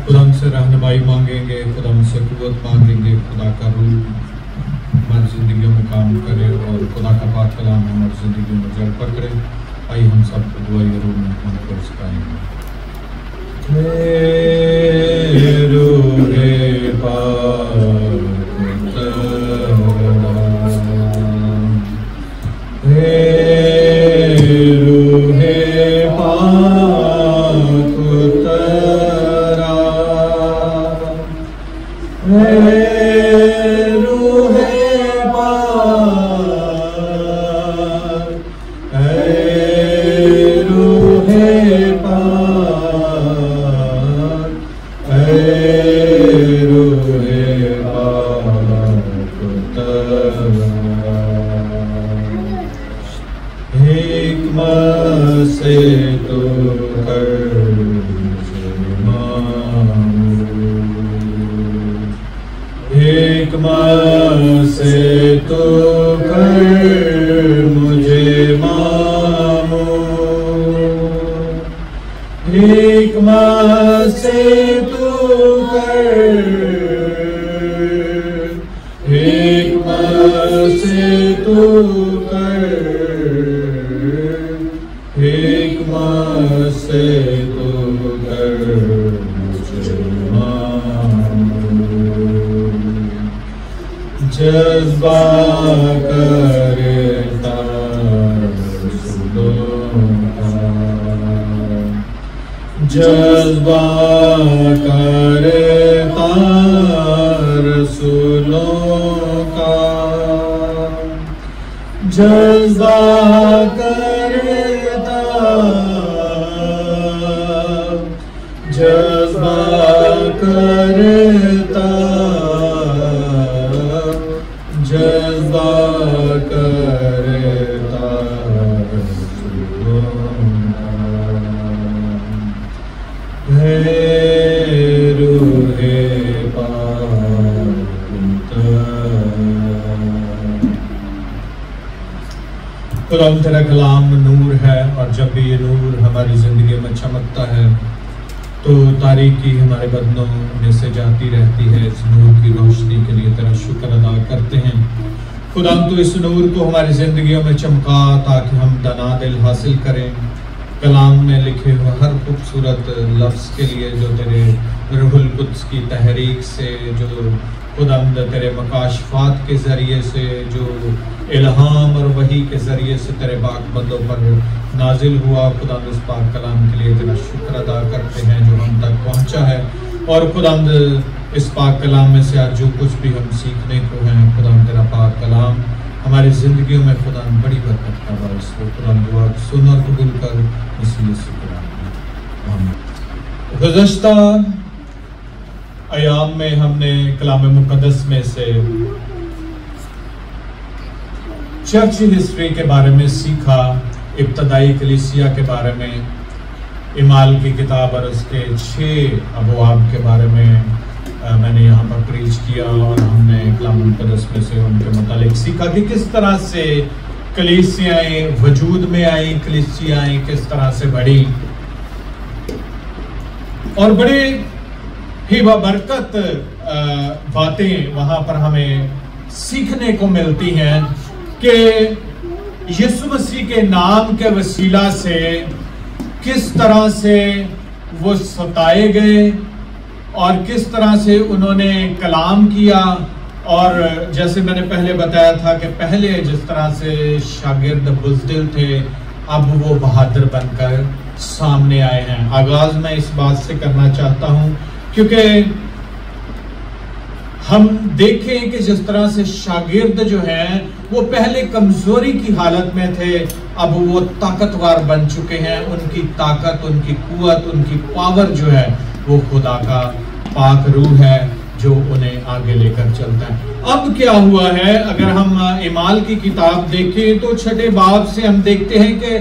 خدا ہم سے رہنمائی مانگیں گے، خدا ہم سے قوت مانگیں گے، خدا کا روح ہماری زندگیوں میں کام کرے اور خدا کا پاک کلام ہماری زندگیوں میں جڑ پکڑے۔ آئیے ہم سب کو دعائی روح میں ہم کو سکھائیں گے۔ روح پاک خدا تیرا کلام نور ہے، اور جب بھی یہ نور ہماری زندگی میں چمکتا ہے تو تاریکی ہمارے بدنوں میں سے جاتی رہتی ہے۔ اس نور کی روشنی کے لیے تیرا شکر ادا کرتے ہیں۔ خدا تو اس نور کو ہماری زندگیوں میں چمکا تاکہ ہم دنا دل حاصل کریں، کلام میں لکھے ہوئے ہر خوبصورت لفظ کے لیے جو تیرے روح القدس کی تحریک سے، جو خدا تیرے مکاشفات کے ذریعے سے، جو الہام اور وحی کے ذریعے سے تیرے پاک بندوں پر نازل ہوا، خدا اس پاک کلام کے لیے تیرا شکر ادا کرتے ہیں جو ہم تک پہنچا ہے۔ اور خدا اس پاک کلام میں سے آج جو کچھ بھی ہم سیکھنے کو ہیں، خدا تیرا پاک کلام ہماری زندگیوں میں خدا بڑی برکت کا باعث ہو۔ خدا دعا سن اور قبول کر، اسی لیے آمین۔ گزشتہ ایام میں ہم نے کلام مقدس میں سے چرچ ہسٹری کے بارے میں سیکھا، ابتدائی کلیسیا کے بارے میں، اعمال کی کتاب اور اس کے 6 ابواب کے بارے میں نے یہاں پر پریچ کیا، اور ہم نے کلام مقدس میں سے ان کے متعلق سیکھا کہ کس طرح سے کلیسیائیں وجود میں آئیں، کلیسیائیں کس طرح سے بڑھی، اور بڑے ہی بابرکت باتیں وہاں پر ہمیں سیکھنے کو ملتی ہیں کہ یسوع مسیح کے نام کے وسیلہ سے کس طرح سے وہ ستائے گئے اور کس طرح سے انہوں نے کلام کیا، اور جیسے میں نے پہلے بتایا تھا کہ پہلے جس طرح سے شاگرد بزدل تھے، اب وہ بہادر بن کر سامنے آئے ہیں۔ آغاز میں اس بات سے کرنا چاہتا ہوں کیونکہ ہم دیکھیں کہ جس طرح سے شاگرد جو ہیں وہ پہلے کمزوری کی حالت میں تھے، اب وہ طاقتور بن چکے ہیں۔ ان کی طاقت، ان کی قوت، ان کی پاور جو ہے وہ خدا کا پاک روح ہے جو انہیں آگے لے کر چلتا ہے۔ اب کیا ہوا ہے، اگر ہم اعمال کی کتاب دیکھیں تو 6 باب سے ہم دیکھتے ہیں کہ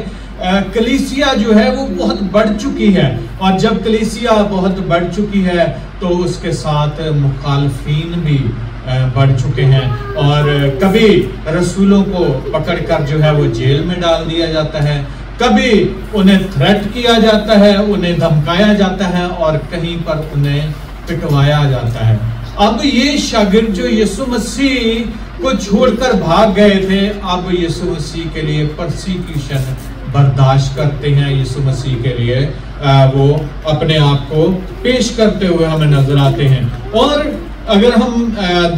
کلیسیا جو ہے وہ بہت بڑھ چکی ہے، اور جب کلیسیا بہت بڑھ چکی ہے تو اس کے ساتھ مخالفین بھی بڑھ چکے ہیں، اور کبھی رسولوں کو پکڑ کر جو ہے وہ جیل میں ڈال دیا جاتا ہے، کبھی انہیں تھریٹ کیا جاتا ہے، انہیں دھمکایا جاتا ہے، اور کہیں پر انہیں پٹوایا جاتا ہے۔ اب یہ شاگرد جو یسوع مسیح کو چھوڑ کر بھاگ گئے تھے، اب یسوع مسیح کے لیے پرسیکیوشن برداشت کرتے ہیں، یسوع مسیح کے لیے وہ اپنے آپ کو پیش کرتے ہوئے ہمیں نظر آتے ہیں۔ اور اگر ہم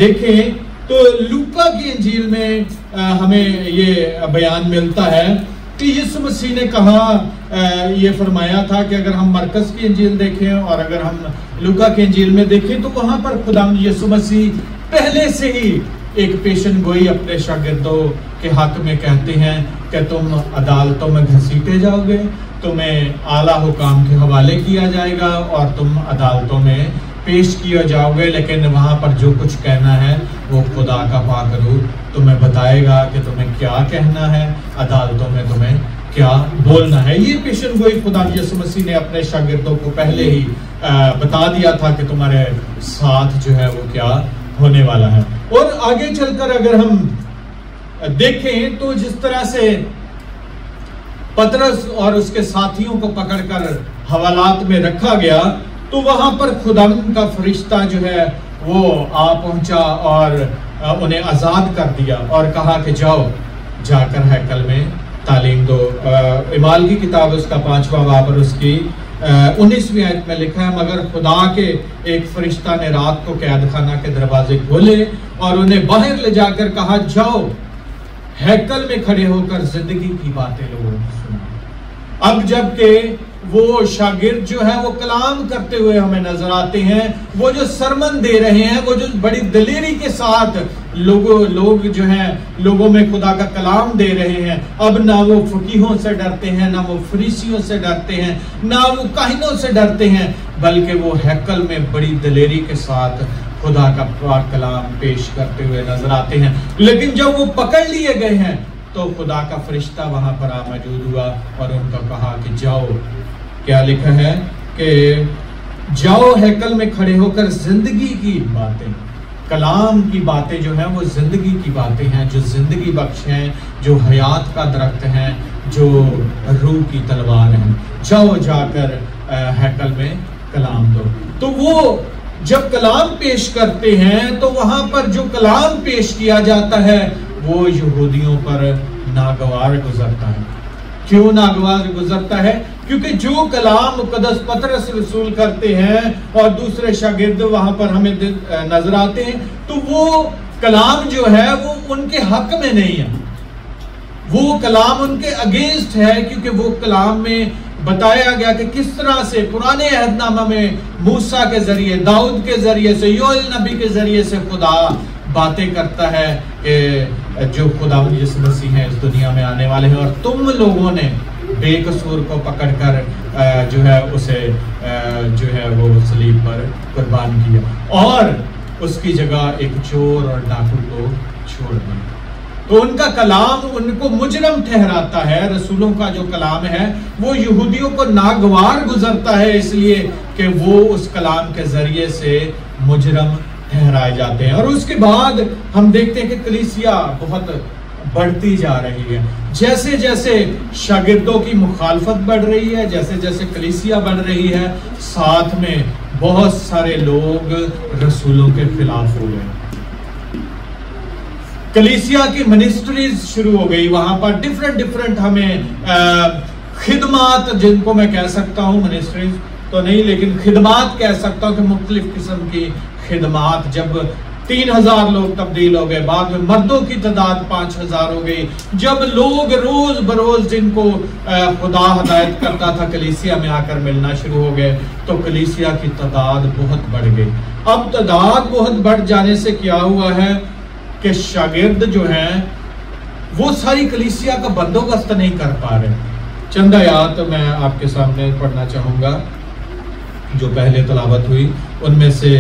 دیکھیں تو لوکا کی انجیل میں ہمیں یہ بیان ملتا ہے کہ یسوع مسیح نے کہا، یہ فرمایا تھا کہ اگر ہم مرکز کی انجیل دیکھیں اور اگر ہم لوکا کی انجیل میں دیکھیں تو وہاں پر خدا یسوع مسیح پہلے سے ہی ایک پیشن گوئی اپنے شاگردوں کے حق میں کہتے ہیں کہ تم عدالتوں میں گھسیٹے جاؤ گے، تمہیں اعلیٰ حکام کے حوالے کیا جائے گا اور تم عدالتوں میں پیش کیا جاؤ گے، لیکن وہاں پر جو کچھ کہنا ہے وہ خدا کا پاک روح تمہیں بتائے گا کہ تمہیں کیا کہنا ہے، عدالتوں میں تمہیں کیا بولنا ہے۔ یہ پیشن گوئی خدا یسوع مسیح نے اپنے شاگردوں کو پہلے ہی بتا دیا تھا کہ تمہارے ساتھ جو ہے وہ کیا ہونے والا ہے۔ اور آگے چل کر اگر ہم دیکھیں تو جس طرح سے پطرس اور اس کے ساتھیوں کو پکڑ کر حوالات میں رکھا گیا تو وہاں پر خدا کا فرشتہ جو ہے وہ آ پہنچا اور انہیں آزاد کر دیا اور کہا کہ جاؤ جا کر ہیکل میں تعلیم دو۔ اعمال کی کتاب اس کا 5واں باب اور اس کی 19ویں آیت میں لکھا ہے، مگر خدا کے ایک فرشتہ نے رات کو قید خانہ کے دروازے کھولے اور انہیں باہر لے جا کر کہا جاؤ ہیکل میں کھڑے ہو کر زندگی کی باتیں لوگوں کو سنا۔ اب جب کہ وہ شاگرد جو ہے وہ کلام کرتے ہوئے ہمیں نظر آتے ہیں، وہ جو سرمن دے رہے ہیں، وہ جو بڑی دلیری کے ساتھ لوگ جو ہیں لوگوں میں خدا کا کلام دے رہے ہیں، اب نہ وہ فقیہوں سے ڈرتے ہیں، نہ وہ فریسیوں سے ڈرتے ہیں، نہ وہ کاہنوں سے ڈرتے ہیں، بلکہ وہ ہیکل میں بڑی دلیری کے ساتھ خدا کا پاک کلام پیش کرتے ہوئے نظر آتے ہیں۔ لیکن جب وہ پکڑ لیے گئے ہیں تو خدا کا فرشتہ وہاں پر موجود ہوا اور ان کو کہا کہ جاؤ، کیا لکھا ہے کہ جاؤ ہیکل میں کھڑے ہو کر زندگی کی باتیں، کلام کی باتیں جو ہیں وہ زندگی کی باتیں ہیں، جو زندگی بخش ہیں، جو حیات کا درخت ہیں، جو روح کی تلوار ہیں، جاؤ جا کر ہیکل میں کلام دو۔ تو وہ جب کلام پیش کرتے ہیں تو وہاں پر جو کلام پیش کیا جاتا ہے وہ یہودیوں پر ناگوار گزرتا ہے۔ کیوں ناگوار گزرتا ہے؟ کیونکہ جو کلام مقدس پطرس رسول کرتے ہیں اور دوسرے شاگرد وہاں پر ہمیں نظر آتے ہیں تو وہ کلام جو ہے وہ ان کے حق میں نہیں ہے، وہ کلام ان کے اگینسٹ ہے، کیونکہ وہ کلام میں بتایا گیا کہ کس طرح سے پرانے عہد نامہ میں موسیٰ کے ذریعے، داؤد کے ذریعے سے، یوئیل نبی کے ذریعے سے خدا باتیں کرتا ہے کہ جو خدا یسوع مسیح ہیں اس دنیا میں آنے والے ہیں، اور تم لوگوں نے بے قصور کو پکڑ کر جو ہے اسے جو ہے وہ صلیب پر قربان کیا اور اس کی جگہ ایک چور اور ڈاکو کو چھوڑ دیا۔ تو ان کا کلام ان کو مجرم ٹھہراتا ہے۔ رسولوں کا جو کلام ہے وہ یہودیوں کو ناگوار گزرتا ہے، اس لیے کہ وہ اس کلام کے ذریعے سے مجرم ٹھہرائے جاتے ہیں۔ اور اس کے بعد ہم دیکھتے ہیں کہ کلیسیا بہت بڑھتی جا رہی ہے، جیسے جیسے شاگردوں کی مخالفت بڑھ رہی ہے، جیسے جیسے کلیسیا بڑھ رہی ہے، ساتھ میں بہت سارے لوگ رسولوں کے خلاف ہو گئے۔ کلیسیا کی منسٹریز شروع ہو گئی، وہاں پر ڈیفرنٹ ہمیں خدمات، جن کو میں کہہ سکتا ہوں منسٹریز تو نہیں لیکن خدمات کہہ سکتا ہوں کہ مختلف قسم کی خدمات، جب 3000 لوگ تبدیل ہو گئے، بعد میں مردوں کی تعداد 5000 ہو گئی، جب لوگ روز بروز جن کو خدا ہدایت کرتا تھا کلیسیا میں آ کر ملنا شروع ہو گئے تو کلیسیا کی تعداد بہت بڑھ گئی۔ اب تعداد بہت بڑھ جانے سے کیا ہوا ہے کہ شاگرد جو ہیں وہ ساری کلیسیا کا بندوبست نہیں کر پا رہے۔ چند آیات میں آپ کے سامنے پڑھنا چاہوں گا جو پہلے تلاوت ہوئی، ان میں سے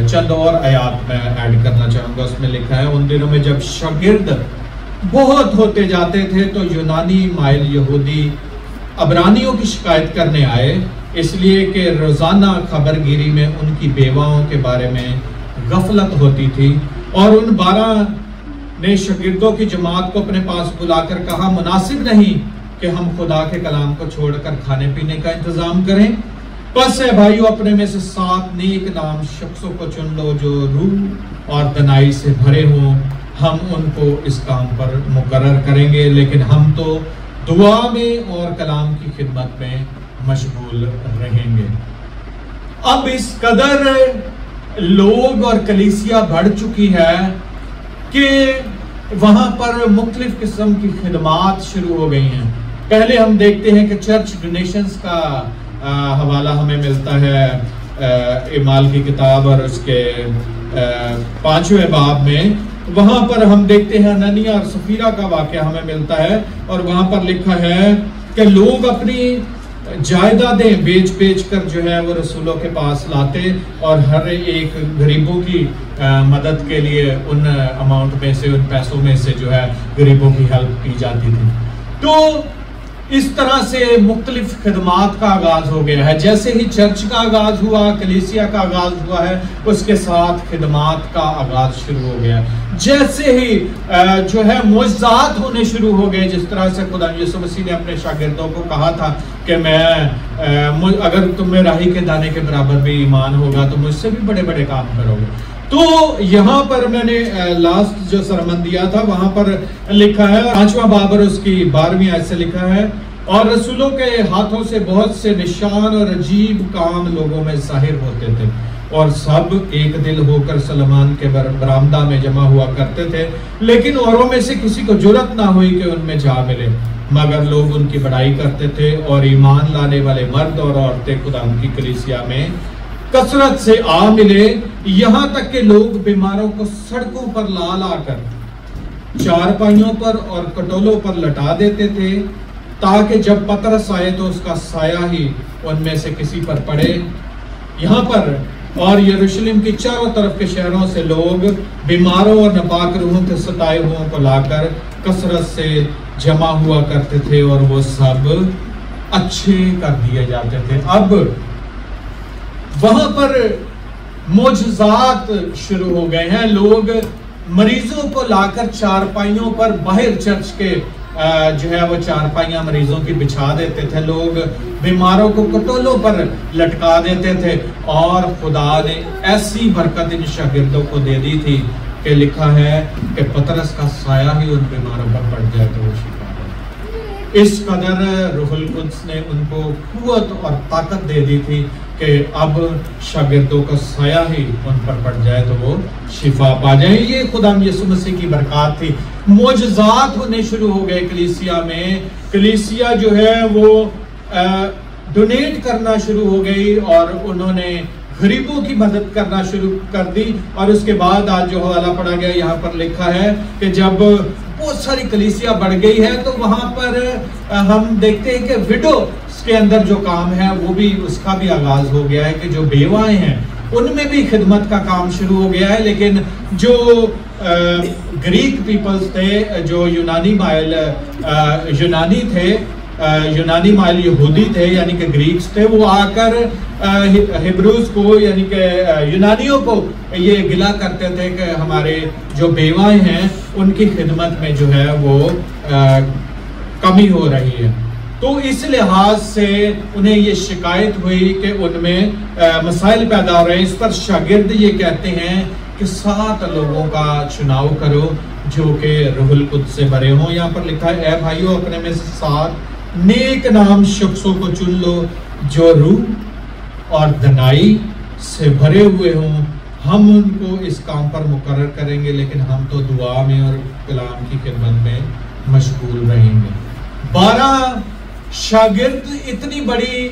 چند اور آیات میں ایڈ کرنا چاہوں گا۔ اس میں لکھا ہے، ان دنوں میں جب شاگرد بہت ہوتے جاتے تھے تو یونانی مائل یہودی عبرانیوں کی شکایت کرنے آئے، اس لیے کہ روزانہ خبر گیری میں ان کی بیواؤں کے بارے میں غفلت ہوتی تھی، اور ان 12 نے شاگردوں کی جماعت کو اپنے پاس بلا کر کہا، مناسب نہیں کہ ہم خدا کے کلام کو چھوڑ کر کھانے پینے کا انتظام کریں؟ پس اے بھائیو اپنے میں سے 7 نیک نام شخصوں کو چن لو جو روح اور دنائی سے بھرے ہوں، ہم ان کو اس کام پر مقرر کریں گے، لیکن ہم تو دعا میں اور کلام کی خدمت میں مشغول رہیں گے۔ اب اس قدر لوگ اور کلیسیا بڑھ چکی ہے کہ وہاں پر مختلف قسم کی خدمات شروع ہو گئی ہیں۔ پہلے ہم دیکھتے ہیں کہ چرچ ڈونیشنز کا حوالہ ہمیں ملتا ہے اعمال کی کتاب اور اس کے 5ویں باب میں، وہاں پر ہم دیکھتے ہیں انانیہ اور سفیرہ کا واقعہ ہمیں ملتا ہے، اور وہاں پر لکھا ہے کہ لوگ اپنی جائیدادیں بیچ کر جو ہے وہ رسولوں کے پاس لاتے اور ہر ایک غریبوں کی مدد کے لیے ان اماؤنٹ میں سے، ان پیسوں میں سے جو ہے غریبوں کی ہیلپ کی جاتی تھی۔ تو اس طرح سے مختلف خدمات کا آغاز ہو گیا ہے۔ جیسے ہی چرچ کا آغاز ہوا، کلیسیا کا آغاز ہوا ہے، اس کے ساتھ خدمات کا آغاز شروع ہو گیا۔ جیسے ہی جو ہے معجزات ہونے شروع ہو گئے، جس طرح سے خدا یسوع مسیح نے اپنے شاگردوں کو کہا تھا کہ میں اگر تم میں راہی کے دانے کے برابر بھی ایمان ہوگا تو مجھ سے بھی بڑے بڑے کام کرو گے۔ تو یہاں پر میں نے لاسٹ جو سرمن دیا تھا وہاں پر لکھا ہے 5واں باب اور اس کی 12ویں آیت سے لکھا ہے، اور رسولوں کے ہاتھوں سے بہت سے نشان اور عجیب کام لوگوں میں ظاہر ہوتے تھے، اور سب ایک دل ہو کر سلمان کے برآمدہ میں جمع ہوا کرتے تھے، لیکن اوروں میں سے کسی کو جرأت نہ ہوئی کہ ان میں جا ملے، مگر لوگ ان کی بڑائی کرتے تھے، اور ایمان لانے والے مرد اور عورتیں خدا ان کی کلیسیا میں کثرت سے آ ملے، یہاں تک کہ لوگ بیماروں کو سڑکوں پر لا لا کر چارپائیوں پر اور کٹولوں پر لٹا دیتے تھے، تاکہ جب پترس آئے تو اس کا سایہ ہی ان میں سے کسی پر پڑے۔ یہاں پر اور یروشلم کی چاروں طرف کے شہروں سے لوگ بیماروں اور ناپاک روحوں کے ستائے ہوئوں کو لا کر کثرت سے جمع ہوا کرتے تھے، اور وہ سب اچھے کر دیے جاتے تھے۔ اب وہاں پر معجزات شروع ہو گئے ہیں، لوگ مریضوں کو لا کر چارپائیوں پر باہر چرچ کے جو ہے وہ چارپائیاں مریضوں کی بچھا دیتے تھے، لوگ بیماروں کو کٹولوں پر لٹکا دیتے تھے، اور خدا نے ایسی برکت ان شاگردوں کو دے دی تھی کہ لکھا ہے کہ پترس کا سایہ ہی ان بیماروں پر پڑ جائے تو وہ شفا پائے۔ اس قدر روح القدس نے ان کو قوت اور طاقت دے دی تھی کہ اب شاگردوں کا سایہ ہی ان پر پڑ جائے تو وہ شفا پا جائیں۔ یہ خدا یسوع مسیح کی برکات تھی۔ معجزات ہونے شروع ہو گئے کلیسیا میں، کلیسیا جو ہے وہ ڈونیٹ کرنا شروع ہو گئی، اور انہوں نے غریبوں کی مدد کرنا شروع کر دی۔ اور اس کے بعد آج جو حوالہ پڑھا گیا یہاں پر لکھا ہے کہ جب بہت ساری کلیسیا بڑھ گئی ہے تو وہاں پر ہم دیکھتے ہیں کہ ویڈو کے اندر جو کام ہے وہ بھی اس کا بھی آغاز ہو گیا ہے، کہ جو بیوائیں ہیں ان میں بھی خدمت کا کام شروع ہو گیا ہے۔ لیکن جو گریک پیپلز تھے، جو یونانی مائل یہودی تھے یعنی کہ گریکس تھے، وہ آ کر ہبروز کو یعنی کہ یونانیوں کو یہ گلہ کرتے تھے کہ ہمارے جو بیوائیں ہیں ان کی خدمت میں جو ہے وہ کمی ہو رہی ہے۔ تو اس لحاظ سے انہیں یہ شکایت ہوئی کہ ان میں مسائل پیدا ہو رہے ہیں۔ اس پر شاگرد یہ کہتے ہیں کہ 7 لوگوں کا چناؤ کرو جو کہ روح القدس سے بھرے ہوں۔ یہاں پر لکھا ہے اے بھائیو اپنے میں سے 7 نیک نام شخصوں کو چن لو جو روح اور دنائی سے بھرے ہوئے ہوں، ہم ان کو اس کام پر مقرر کریں گے، لیکن ہم تو دعا میں اور کلام کی خدمت میں مشغول رہیں گے۔ 12 شاگرد اتنی بڑی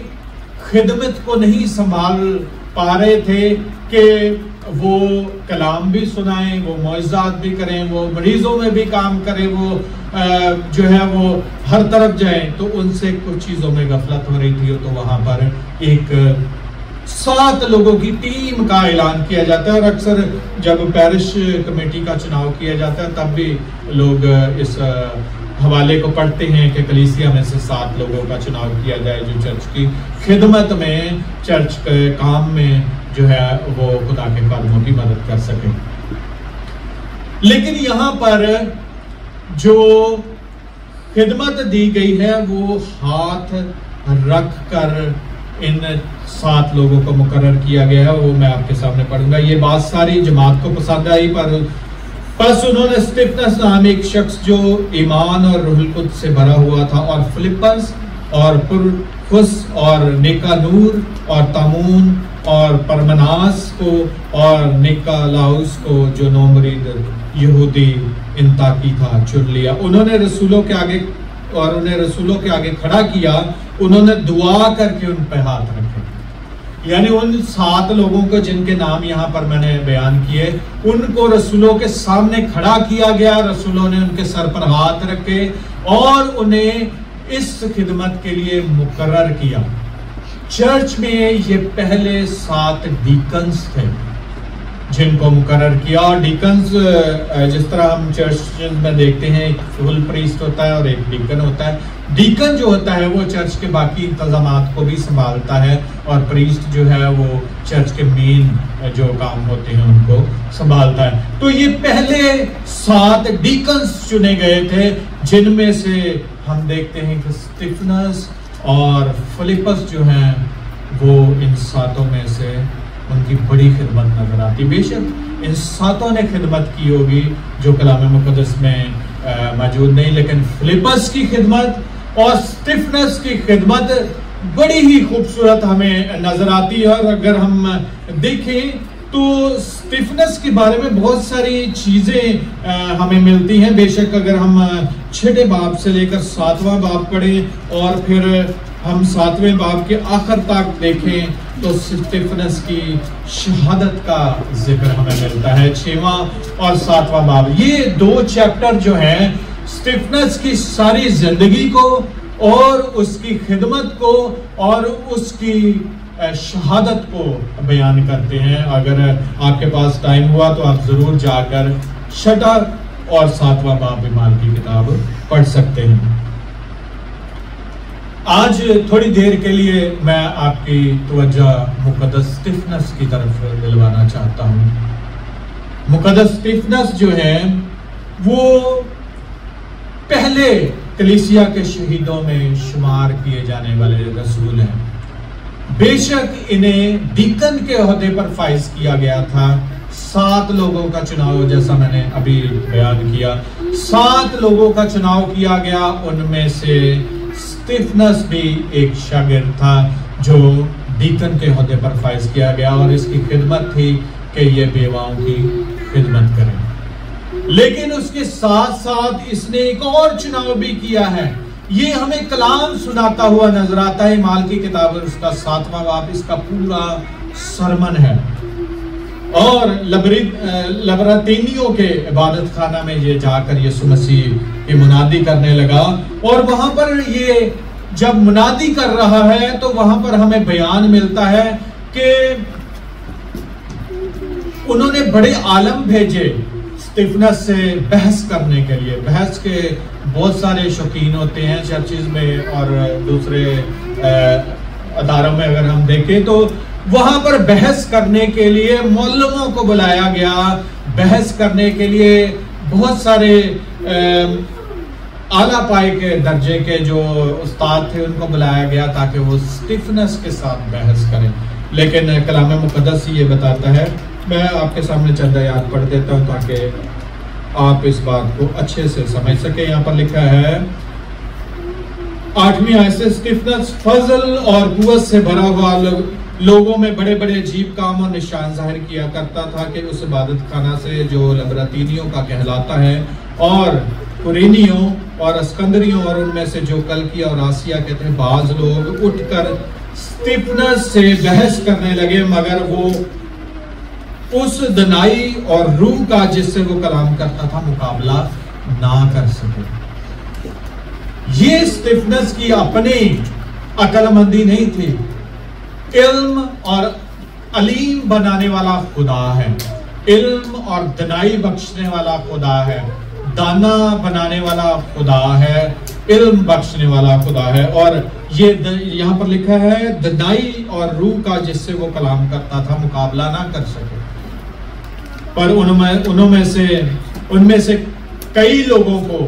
خدمت کو نہیں سنبھال پا رہے تھے کہ وہ کلام بھی سنائیں، وہ معجزات بھی کریں، وہ مریضوں میں بھی کام کریں، وہ جو ہے وہ ہر طرف جائیں۔ تو ان سے کچھ چیزوں میں غفلت ہو رہی تھی، تو وہاں پر ایک 7 لوگوں کی ٹیم کا اعلان کیا جاتا ہے، اور اکثر جب پیرش کمیٹی کا چناؤ کیا جاتا ہے تب بھی لوگ اس حوالے کو پڑھتے ہیں کہ کلیسیا میں سے 7 لوگوں کا چناؤ کیا جائے جو چرچ کی خدمت میں، چرچ کے کام میں جو ہے وہ خدا کے کاموں کی مدد کر سکے۔ لیکن یہاں پر جو خدمت دی گئی ہے وہ ہاتھ رکھ کر ان 7 لوگوں کو مقرر کیا گیا ہے، وہ میں آپ کے سامنے پڑھوں گا۔ یہ بات ساری جماعت کو پسند آئی، پس انہوں نے اسٹیفنس نام ایک شخص جو ایمان اور روح القدس سے بھرا ہوا تھا، اور فلپس اور پرخس اور نیکانور اور تامون اور پرمناس کو اور نیکالاؤس کو جو نومرید یہودی انتاکی تھا چن لیا۔ انہیں رسولوں کے آگے کھڑا کیا، انہوں نے دعا کر کے ان پہ ہاتھ رکھے۔ یعنی ان 7 لوگوں کو جن کے نام یہاں پر میں نے بیان کیے، ان کو رسولوں کے سامنے کھڑا کیا گیا، رسولوں نے ان کے سر پر ہاتھ رکھے اور انہیں اس خدمت کے لیے مقرر کیا۔ چرچ میں یہ پہلے 7 ڈیکنز تھے جن کو مقرر کیا، اور ڈیکنز جس طرح ہم چرچ میں دیکھتے ہیں ایک فل پریسٹ ہوتا ہے اور ایک ڈیکن ہوتا ہے۔ ڈیکن جو ہوتا ہے وہ چرچ کے باقی انتظامات کو بھی سنبھالتا ہے، اور پریسٹ جو ہے وہ چرچ کے مین جو کام ہوتے ہیں ان کو سنبھالتا ہے۔ تو یہ پہلے 7 ڈیکنز چنے گئے تھے، جن میں سے ہم دیکھتے ہیں کہ اسٹیفنس اور فلپس جو ہیں وہ ان 7 میں سے ان کی بڑی خدمت نظر آتی۔ بے شک ان 7 نے خدمت کی ہوگی جو کلام مقدس میں موجود نہیں، لیکن فلپس کی خدمت اور اسٹیفنس کی خدمت بڑی ہی خوبصورت ہمیں نظر آتی ہے۔ اور اگر ہم دیکھیں تو اسٹیفنس کے بارے میں بہت ساری چیزیں ہمیں ملتی ہیں۔ بے شک اگر ہم 6 باب سے لے کر 7واں باب پڑھیں اور پھر ہم 7ویں باب کے آخر تک دیکھیں تو اسٹیفنس کی شہادت کا ذکر ہمیں ملتا ہے۔ 6واں اور 7واں باب، یہ 2 چیپٹر جو ہیں اسٹیفنس کی ساری زندگی کو اور اس کی خدمت کو اور اس کی شہادت کو بیان کرتے ہیں۔ اگر آپ کے پاس ٹائم ہوا تو آپ ضرور جا کر 6واں اور 7واں باب اعمال کی کتاب پڑھ سکتے ہیں۔ آج تھوڑی دیر کے لیے میں آپ کی توجہ مقدس اسٹیفنس کی طرف دلوانا چاہتا ہوں۔ مقدس اسٹیفنس جو ہے وہ پہلے کلیسیا کے شہیدوں میں شمار کیے جانے والے رسول ہیں۔ بے شک انہیں ڈیکن کے عہدے پر فائز کیا گیا تھا۔ 7 لوگوں کا چناؤ، جیسا میں نے ابھی بیان کیا، 7 لوگوں کا چناؤ کیا گیا، ان میں سے اسٹیفنس بھی ایک شاگرد تھا جو ڈیکن کے عہدے پر فائز کیا گیا، اور اس کی خدمت تھی کہ یہ بیواؤں کی خدمت کریں۔ لیکن اس کے ساتھ ساتھ اس نے ایک اور چناؤ بھی کیا ہے۔ یہ ہمیں کلام سناتا ہوا نظر آتا ہے۔ اعمال کی کتاب اس کا 7واں باب اس کا پورا سرمن ہے، اور لبراتینیوں کے عبادت خانہ میں یہ جا کر یسوع مسیح کی منادی کرنے لگا، اور وہاں پر یہ جب منادی کر رہا ہے تو وہاں پر ہمیں بیان ملتا ہے کہ انہوں نے بڑے عالم بھیجے اسٹیفنس سے بحث کرنے کے لیے۔ بحث کے بہت سارے شوقین ہوتے ہیں چرچز میں اور دوسرے اداروں میں، اگر ہم دیکھیں تو وہاں پر بحث کرنے کے لیے معلموں کو بلایا گیا، بحث کرنے کے لیے بہت سارے اعلیٰ پائے کے درجے کے جو استاد تھے ان کو بلایا گیا تاکہ وہ اسٹیفنس کے ساتھ بحث کریں۔ لیکن کلام مقدس یہ بتاتا ہے، میں آپ کے سامنے چند آیات پڑھ دیتا ہوں تاکہ آپ اس بات کو اچھے سے سمجھ سکیں۔ یہاں پر لکھا ہے 8ویں آیت سے، اسٹیفنس فضل اور قوت سے بھرا ہوا لوگوں میں بڑے بڑے عجیب کام اور نشان ظاہر کیا کرتا تھا کہ اس عبادت خانہ سے جو لبراتینیوں کا کہلاتا ہے اور قرینیوں اور اسکندریوں اور ان میں سے جو کلکیا اور آسیہ کہتے ہیں، بعض لوگ اٹھ کر اسٹیفنس سے بحث کرنے لگے، مگر وہ اس دنائی اور روح کا جس سے وہ کلام کرتا تھا مقابلہ نہ کر سکے۔ یہ اسٹیفنس کی اپنی عقل مندی نہیں تھی، علم اور علیم بنانے والا خدا ہے، علم اور دنائی بخشنے والا خدا ہے، دانا بنانے والا خدا ہے، علم بخشنے والا خدا ہے۔ اور یہ یہاں پر لکھا ہے دنائی اور روح کا جس سے وہ کلام کرتا تھا مقابلہ نہ کر سکے۔ پر ان میں سے کئی لوگوں کو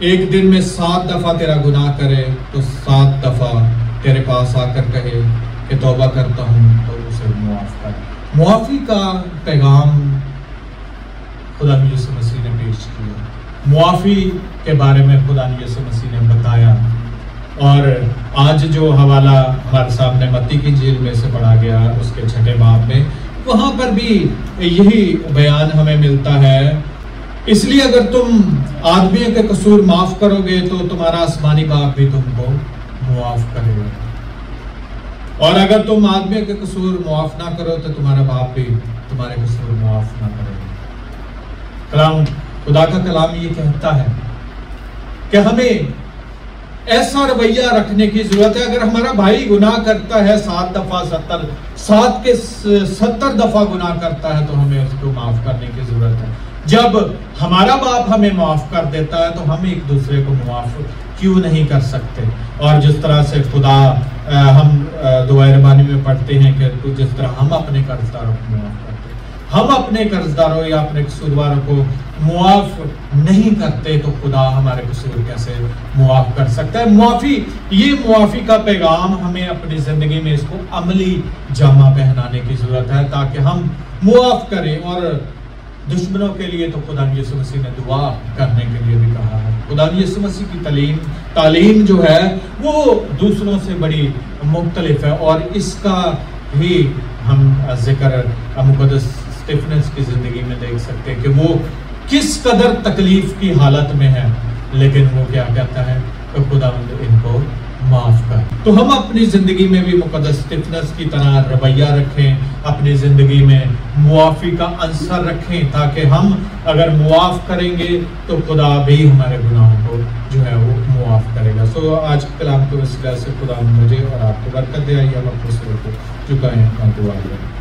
ایک دن میں 7 دفعہ تیرا گناہ کرے تو 7 دفعہ تیرے پاس آ کر کہے کہ توبہ کرتا ہوں تو اسے معاف کر۔ معافی کا پیغام خدا یسوع مسیح نے پیش کیا، معافی کے بارے میں خدا یسوع مسیح نے بتایا۔ اور آج جو حوالہ ہمارے سامنے متی کی انجیل میں سے پڑھا گیا اس کے 6 باب میں، وہاں پر بھی یہی بیان ہمیں ملتا ہے، اس لیے اگر تم آدمیوں کے قصور معاف کرو گے تو تمہارا آسمانی باپ بھی تم کو معاف کرے گا، اور اگر تم آدمیوں کے قصور معاف نہ کرو تو تمہارا باپ بھی تمہارے قصور معاف نہ کرے گا۔ کلام خدا کا کلام یہ کہتا ہے کہ ہمیں ایسا رویہ رکھنے کی ضرورت ہے، اگر ہمارا بھائی گناہ کرتا ہے 7 دفعہ 70 دفعہ گناہ کرتا ہے تو ہمیں اس کو معاف کرنے کی ضرورت ہے۔ جب ہمارا باپ ہمیں معاف کر دیتا ہے تو ہم ایک دوسرے کو معاف کیوں نہیں کر سکتے؟ اور جس طرح سے خدا ہم دعائے ربانی میں پڑھتے ہیں کہ جس طرح ہم اپنے قرض داروں کو معاف کرتے ہیں، ہم اپنے قرض داروں یا اپنے قصورواروں کو معاف نہیں کرتے تو خدا ہمارے قصور کیسے معاف کر سکتا ہے؟ معافی کا پیغام ہمیں اپنی زندگی میں اس کو عملی جامہ پہنانے کی ضرورت ہے تاکہ ہم معاف کریں۔ اور دشمنوں کے لیے تو خدا یسوع مسیح نے دعا کرنے کے لیے بھی کہا ہے۔ خدا یسوع مسیح کی تعلیم جو ہے وہ دوسروں سے بڑی مختلف ہے، اور اس کا بھی ہم ذکر مقدس اسٹیفنس کی زندگی میں دیکھ سکتے ہیں کہ وہ کس قدر تکلیف کی حالت میں ہے، لیکن وہ کیا کہتا ہے کہ خدا ان کو معاف کر۔ تو ہم اپنی زندگی میں بھی مقدس اسٹیفنس کی طرح رویہ رکھیں، اپنی زندگی میں معافی کا عنصر رکھیں تاکہ ہم اگر معاف کریں گے تو خدا بھی ہمارے گناہوں کو جو ہے وہ معاف کرے گا۔ سو آج کلام کے وسیلہ سے خدا مجھے اور آپ کو برکت دے۔ آئیے ہم اپنے سر کو جھکائیں اور دعا کریں۔